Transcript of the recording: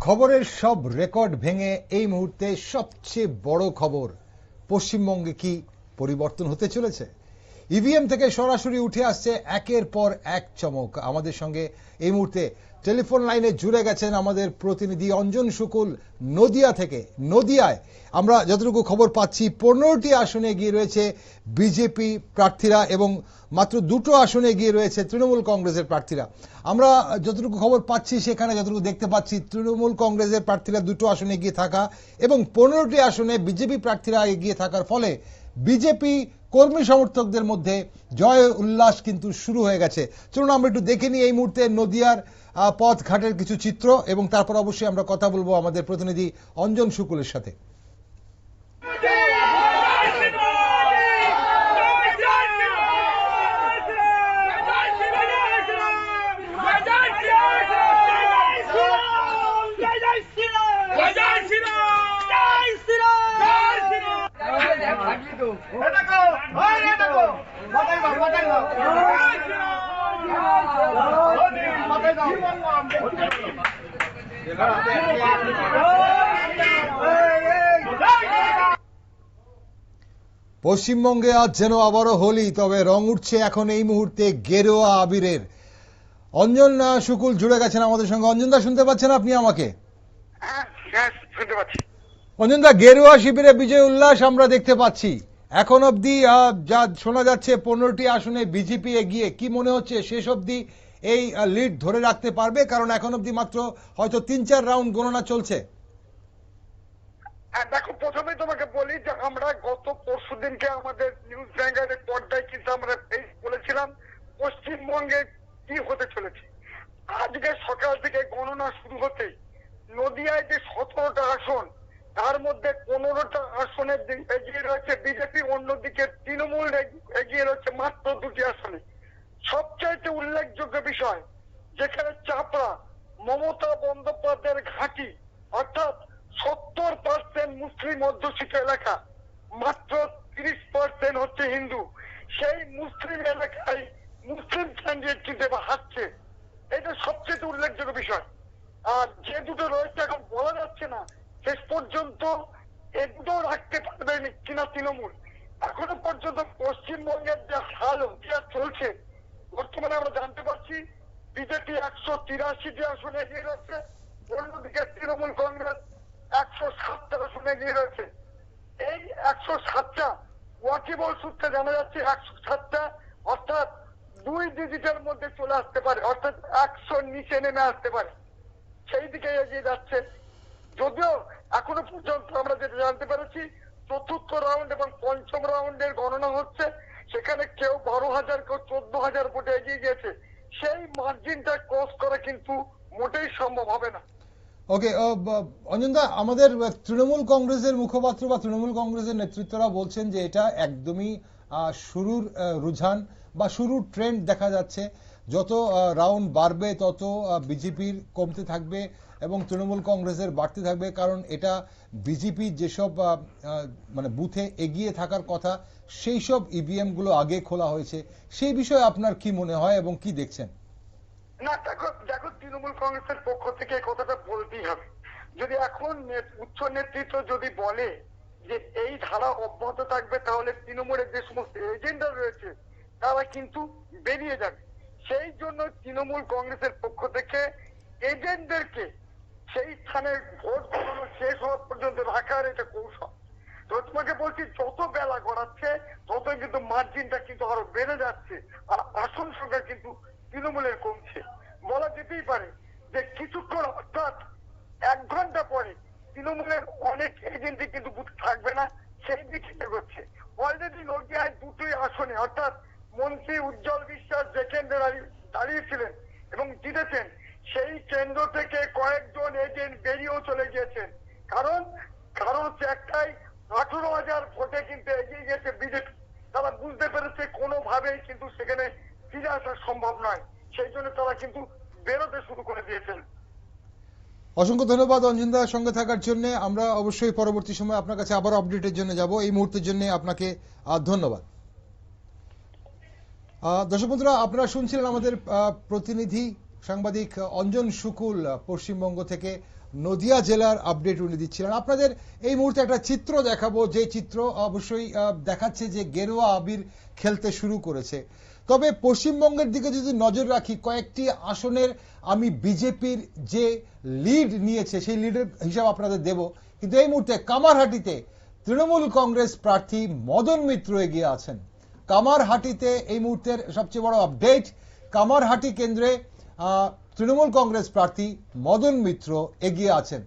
খবরের সব রেকর্ড ভেঙে এই মুহূর্তে সবচেয়ে বড় খবর, পশ্চিমবঙ্গে কি পরিবর্তন হতে চলেছে? ইভিএম থেকে সরাসরি উঠে আসছে একের পর এক চমক। আমাদের সঙ্গে এই মুহূর্তে টেলিফোন লাইনে জুড়ে গেছেন আমাদের প্রতিনিধি অঞ্জন শুকুল নদিয়া থেকে। নদিয়ায় আমরা যতটুকু খবর পাচ্ছি 15টি আসনে এগিয়ে রয়েছে বিজেপি প্রার্থীরা এবং মাত্র 2টো আসনে এগিয়ে রয়েছে তৃণমূল কংগ্রেসের প্রার্থীরা। আমরা যতটুকু খবর পাচ্ছি সেখানে যতটুকু দেখতে পাচ্ছি তৃণমূল কংগ্রেসের প্রার্থীরা 2টো আসনে এগিয়ে থাকা এবং 15টি আসনে বিজেপি প্রার্থীরা এগিয়ে থাকার ফলে বিজেপি কর্মী সমর্থকদের মধ্যে জয় উল্লাস কিন্তু শুরু হয়ে গেছে। চলুন আমরা একটু দেখে নিই এই মুহূর্তে নদিয়ার পথ ঘাটের কিছু চিত্র এবং তারপর অবশ্যই আমরা কথা বলবো আমাদের প্রতিনিধি অঞ্জন শুকুলের সাথে। পশ্চিমবঙ্গে আজ যেন আবারও হোলি, তবে রং উঠছে এখন এই মুহূর্তে গেরুয়া আবিরের। অঞ্জন শুকুল জুড়ে গেছেন আমাদের সঙ্গে। অঞ্জন দা, শুনতে পাচ্ছেন আপনি আমাকে? অঞ্জন দা, গেরুয়া শিবিরে বিজয় উল্লাস আমরা দেখতে পাচ্ছি। এখন অব্দি যা শোনা যাচ্ছে 15টি আসনে বিজেপি এগিয়ে। কি মনে হচ্ছে শেষ অব্দি এই লিড ধরে রাখতে পারবে? কারণ এখন অব্দি মাত্র হয়তো 3-4 রাউন্ড গণনা চলছে। দেখো, প্রথমে তোমাকে বলি যে আমরা গত পরশু দিনকে আমাদের নিউজ ব্যাংকের পর্দায় কিন্তু আমরা বলেছিলাম পশ্চিমবঙ্গে কি হতে চলেছে। আজকে সকাল থেকে গণনা শুরু হতে নদিয়ায় যে 17টা আসন, তার মধ্যে 15টা আসনে এগিয়ে রয়েছে বিজেপি, অন্যদিকে তৃণমূল এগিয়ে রয়েছে মাত্র 2টি আসনে। সবচাইতে উল্লেখযোগ্য বিষয়, যেখানে চাপড়া মমতা বন্দ্যোপাধ্যায়ের ঘাঁটি, অর্থাৎ 70% মুসলিম অধ্যুষিত এলাকা, মাত্র 30% হচ্ছে হিন্দু। সেই মুসলিম এলাকায় মুসলিম ক্যান্ডিডেট কিন্তু এবার হারছে। এটা সবচেয়ে উল্লেখযোগ্য বিষয়। আর যে দুটো রয়েছে এখন বলা যাচ্ছে না শেষ পর্যন্ত এ দুটো রাখতে পারবে কিনা তৃণমূল। এখনো পর্যন্ত পশ্চিমবঙ্গের যে হাল চলছে, বর্তমানে আমরা জানতে পারছি বিজেপি 183টি আসনে এগিয়ে রয়েছে, অন্যদিকে তৃণমূল কংগ্রেস 107টা আসনে এগিয়ে রয়েছে। এই 107টা ওয়াকিবল সূত্রে জানা যাচ্ছে 107টা অর্থাৎ 2 ডিজিটের মধ্যে চলে আসতে পারে, অর্থাৎ 100 নিচে নেমে আসতে পারে। সেই দিকে এগিয়ে যাচ্ছে। যদিও এখনো পর্যন্ত আমরা যেটা জানতে পেরেছি, চতুর্থ রাউন্ড এবং পঞ্চম রাউন্ডের গণনা হচ্ছে, সেখানে কেউ 12,000 কেউ 14,000 ভোটে এগিয়ে গেছে। সেই মার্জিনটা ক্রস করা কিন্তু মোটেই সম্ভব হবে না। ওকে অঞ্জন দা, আমাদের তৃণমূল কংগ্রেসের মুখপাত্র বা তৃণমূল কংগ্রেসের নেতৃত্বরা বলছেন যে এটা একদমই শুরুর রুঝান বা শুরুর ট্রেন্ড দেখা যাচ্ছে। যত রাউন্ড বাড়বে তত বিজেপির কমতে থাকবে এবং তৃণমূল কংগ্রেসের বাড়তে থাকবে, কারণ এটা বিজেপির যেসব মানে বুথে এগিয়ে থাকার কথা সেই সব ইভিএম গুলো আগে খোলা হয়েছে। সেই বিষয়ে আপনার কি মনে হয় এবং কি দেখছেন? না, দেখো তৃণমূল কংগ্রেসের পক্ষ থেকে এই কথাটা বলতেই হবে। যদি এখন উচ্চ নেতৃত্ব যদি বলে যে এই ধারা অব্যাহত থাকবে, তাহলে তৃণমূলের যে সমস্ত এজেন্ডা রয়েছে তারা কিন্তু বেরিয়ে যাবে। সেই জন্য তৃণমূল কংগ্রেসের পক্ষ থেকে এজেন্টদেরকে সেই স্থানে ভোট গণনা শেষ হওয়া পর্যন্ত রাখার এটা কৌশল। তো তোমাকে বলছি, যত বেলা গড়াচ্ছে ততই কিন্তু মার্জিনটা কিন্তু আরো বেড়ে যাচ্ছে, আর আসন সংখ্যা কিন্তু তৃণমূলের কমছে। বলা যেতেই পারে যে কিছুক্ষণ অর্থাৎ 1 ঘন্টা পরে তৃণমূলের অনেক এজেন্টই কিন্তু বুথ থাকবে না, সেই দিকে এগোচ্ছে। অলরেডি নদিয়ায় 2টি আসনে অর্থাৎ মন্ত্রী উজ্জ্বল বিশ্বাস যে কেন্দ্রে দাঁড়িয়েছিলেন এবং জিতেছেন, সেই কেন্দ্র থেকে কয়েকজন এজেন্ট বেরিয়েও চলে গিয়েছেন। কারণ হচ্ছে একটাই, 18,000 ভোটে কিন্তু এগিয়ে গেছে বিজেপি। তারা বুঝতে পেরেছে কোনোভাবেই কিন্তু সেখানে ফিরে আসা সম্ভব নয়, সেই জন্য তারা কিন্তু বেরোতে শুরু করে দিয়েছেন। অসংখ্য ধন্যবাদ অঞ্জন দার সঙ্গে থাকার জন্য। আমরা অবশ্যই পরবর্তী সময় আপনার কাছে আবার আপডেটের জন্য যাব। এই মুহূর্তের জন্য আপনাকে ধন্যবাদ। দর্শক বন্ধুরা, আপনারা শুনছিলেন আমাদের প্রতিনিধি সাংবাদিক অঞ্জন শুকুল পশ্চিমবঙ্গ থেকে নদিয়া জেলার আপডেট উনি দিচ্ছিলেন। আপনাদের এই মুহূর্তে একটা চিত্র দেখাবো, যে চিত্র অবশ্যই দেখাচ্ছে যে গেরুয়া আবির খেলতে শুরু করেছে। তবে পশ্চিমবঙ্গের দিকে যদি নজর রাখি, কয়েকটি আসনের আমি বিজেপির যে লিড নিয়েছে সেই লিডের হিসাব আপনাদের দেব, কিন্তু এই মুহূর্তে কামারহাটিতে তৃণমূল কংগ্রেস প্রার্থী মদন মিত্র এগিয়ে আছেন। কামারহাটিতে এই মুহূর্তের সবচেয়ে বড় আপডেট, কামারহাটি কেন্দ্রে তৃণমূল কংগ্রেস প্রার্থী মদন মিত্র এগিয়ে আছেন।